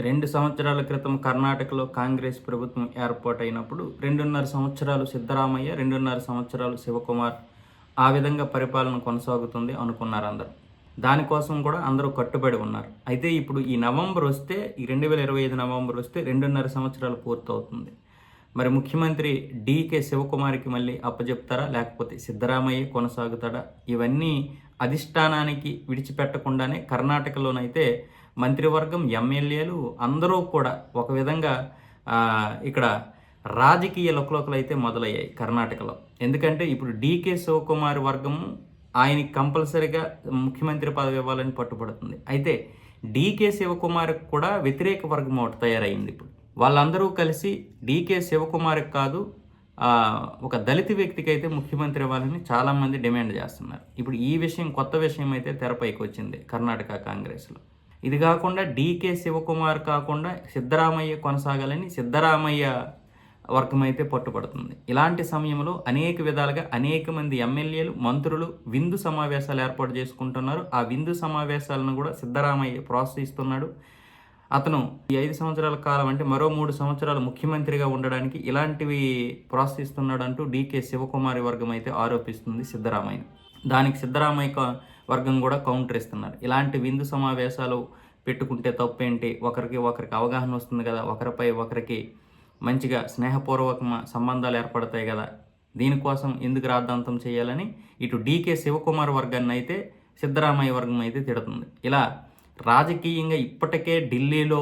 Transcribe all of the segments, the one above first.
2 సంవత్సరాల క్రితం కర్ణాటకలో కాంగ్రెస్ ప్రభుత్వం ఏర్పాటైనప్పుడు 2.5 సంవత్సరాలు సిద్ధరామయ్య, 2.5 సంవత్సరాలు శివకుమార్ ఆ విధంగా పరిపాలన కొనసాగుతుంది అనుకున్నారు అందరూ. దానికోసం కూడా అందరూ కట్టుబడి ఉన్నారు. అయితే ఇప్పుడు ఈ నవంబర్ వస్తే, ఈ 2025 నవంబర్ వస్తే 2.5 సంవత్సరాలు పూర్తవుతుంది. మరి ముఖ్యమంత్రి డీకే శివకుమార్కి మళ్ళీ అప్పజెప్తారా? లేకపోతే సిద్ధరామయ్య కొనసాగుతాడా? ఇవన్నీ అధిష్టానానికి విడిచిపెట్టకుండానే కర్ణాటకలోనైతే మంత్రివర్గం, ఎమ్మెల్యేలు అందరూ కూడా ఒక విధంగా ఇక్కడ రాజకీయ లుకలుకలైతే మొదలయ్యాయి కర్ణాటకలో. ఎందుకంటే ఇప్పుడు డీకే శివకుమార్ వర్గము ఆయనకి కంపల్సరీగా ముఖ్యమంత్రి పదవి ఇవ్వాలని పట్టుబడుతుంది. అయితే డీకే శివకుమార్కి కూడా వ్యతిరేక వర్గం ఒకటి తయారైంది. ఇప్పుడు వాళ్ళందరూ కలిసి డీకే శివకుమార్కి కాదు, ఒక దళిత వ్యక్తికి అయితే ముఖ్యమంత్రి ఇవ్వాలని చాలామంది డిమాండ్ చేస్తున్నారు. ఇప్పుడు ఈ విషయం కొత్త విషయం అయితే తెరపైకి వచ్చింది కర్ణాటక కాంగ్రెస్లో. ఇది కాకుండా డీకే శివకుమార్ కాకుండా సిద్ధరామయ్య కొనసాగాలని సిద్ధరామయ్య వర్గం అయితే పట్టుబడుతుంది. ఇలాంటి సమయంలో అనేక విధాలుగా అనేక మంది ఎమ్మెల్యేలు, మంత్రులు విందు సమావేశాలు ఏర్పాటు చేసుకుంటున్నారు. ఆ విందు సమావేశాలను కూడా సిద్ధరామయ్య ప్రోత్సహిస్తున్నాడు. అతను ఈ 5 సంవత్సరాల కాలం అంటే మరో 3 సంవత్సరాలు ముఖ్యమంత్రిగా ఉండడానికి ఇలాంటివి ప్రోత్సహిస్తున్నాడు అంటూ డీకే శివకుమారి వర్గం అయితే ఆరోపిస్తుంది సిద్ధరామయ్య. దానికి సిద్ధరామయ్య వర్గం కూడా కౌంటర్ ఇస్తున్నారు. ఇలాంటి విందు సమావేశాలు పెట్టుకుంటే తప్పేంటి? ఒకరికి అవగాహన వస్తుంది కదా, ఒకరిపై ఒకరికి మంచిగా స్నేహపూర్వక సంబంధాలు ఏర్పడతాయి కదా, దీనికోసం ఎందుకు రాద్ధాంతం చేయాలని ఇటు డీకే శివకుమార్ వర్గాన్ని అయితే సిద్ధరామయ్య వర్గం అయితే తిడుతుంది. ఇలా రాజకీయంగా ఇప్పటికే ఢిల్లీలో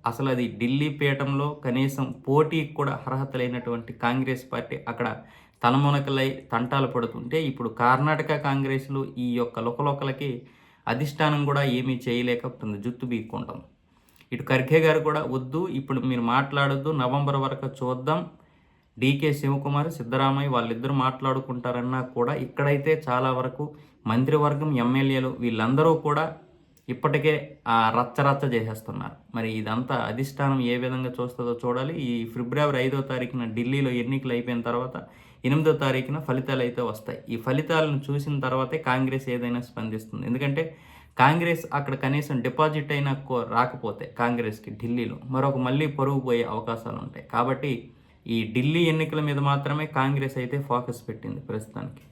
అసలు అది ఢిల్లీ పీఠంలో కనీసం పోటీకి కూడా అర్హత లేనటువంటి కాంగ్రెస్ పార్టీ అక్కడ తలమునకలై తంటాలు పడుతుంటే, ఇప్పుడు కర్ణాటక కాంగ్రెస్లు ఈ యొక్క లుకలుకలకి అధిష్టానం కూడా ఏమీ చేయలేకపోతుంది, జుత్తు బీక్కుంటాం. ఇటు ఖర్గే గారు కూడా వద్దు, ఇప్పుడు మీరు మాట్లాడొద్దు, నవంబర్ వరకు చూద్దాం, డీకే శివకుమార్, సిద్ధరామయ్య వాళ్ళిద్దరూ మాట్లాడుకుంటారన్నా కూడా ఇక్కడైతే చాలా వరకు మంత్రివర్గం, ఎమ్మెల్యేలు వీళ్ళందరూ కూడా ఇప్పటికే రచ్చ చేసేస్తున్నారు. మరి ఇదంతా అధిష్టానం ఏ విధంగా చూస్తుందో చూడాలి. ఈ ఫిబ్రవరి 5వ తారీఖున ఢిల్లీలో ఎన్నికలు అయిపోయిన తర్వాత 8వ తారీఖున ఫలితాలు అయితే వస్తాయి. ఈ ఫలితాలను చూసిన తర్వాతే కాంగ్రెస్ ఏదైనా స్పందిస్తుంది. ఎందుకంటే కాంగ్రెస్ అక్కడ కనీసం డిపాజిట్ అయినా రాకపోతే కాంగ్రెస్కి ఢిల్లీలో మరొక మళ్ళీ పరుగు పోయే అవకాశాలు ఉంటాయి. కాబట్టి ఈ ఢిల్లీ ఎన్నికల మీద మాత్రమే కాంగ్రెస్ అయితే ఫోకస్ పెట్టింది ప్రస్తుతానికి.